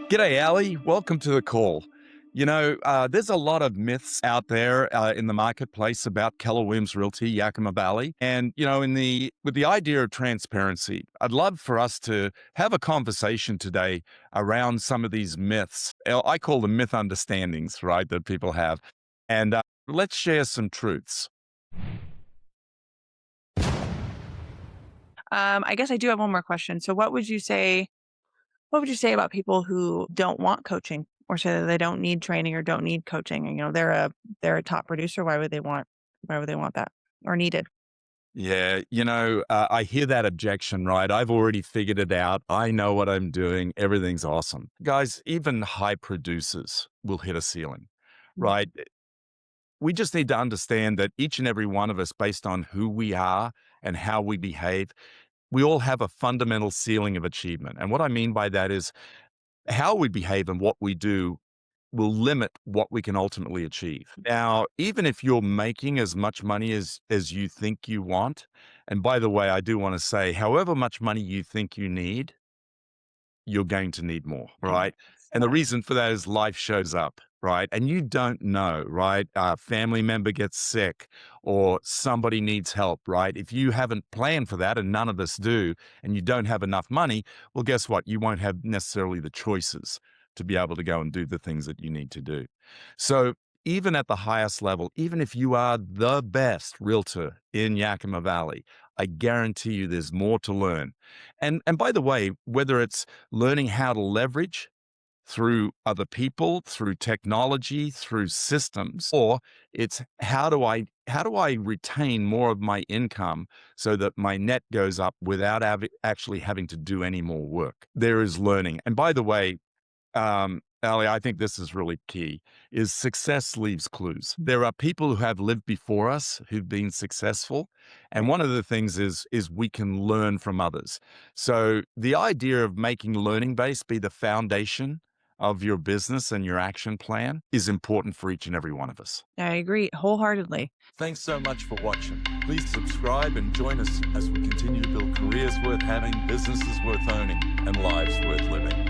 G'day, Ali. Welcome to the call. There's a lot of myths out there in the marketplace about Keller Williams Realty, Yakima Valley, and with the idea of transparency, I'd love for us to have a conversation today around some of these myths. I call them myth understandings, right, that people have, and let's share some truths. I guess I do have one more question. So what would you say about people who don't want coaching or say that they don't need training or don't need coaching? They're a top producer. Why would they want that or need it? Yeah, I hear that objection, right? I've already figured it out. I know what I'm doing. Everything's awesome. Guys, even high producers will hit a ceiling, Mm. right? We just need to understand that each and every one of us, based on who we are and how we behave, we all have a fundamental ceiling of achievement. And what I mean by that is how we behave and what we do will limit what we can ultimately achieve. Now, even if you're making as much money as you think you want, and by the way, I do want to say, however much money you think you need, you're going to need more, right? And the Yeah. reason for that is life shows up, right? And you don't know, right? A family member gets sick or somebody needs help, right? If you haven't planned for that, and none of us do, and you don't have enough money, well, guess what? You won't have necessarily the choices to be able to go and do the things that you need to do. So even at the highest level, even if you are the best realtor in Yakima Valley, I guarantee you there's more to learn. And by the way, whether it's learning how to leverage through other people, through technology, through systems, or it's how do I retain more of my income so that my net goes up without actually having to do any more work. There is learning. And by the way, Ali, I think this is really key, is success leaves clues. There are people who have lived before us who've been successful. And Right. one of the things is we can learn from others. So the idea of making learning base be the foundation of your business and your action plan is important for each and every one of us. I agree wholeheartedly. Thanks so much for watching. Please subscribe and join us as we continue to build careers worth having, businesses worth owning, and lives worth living.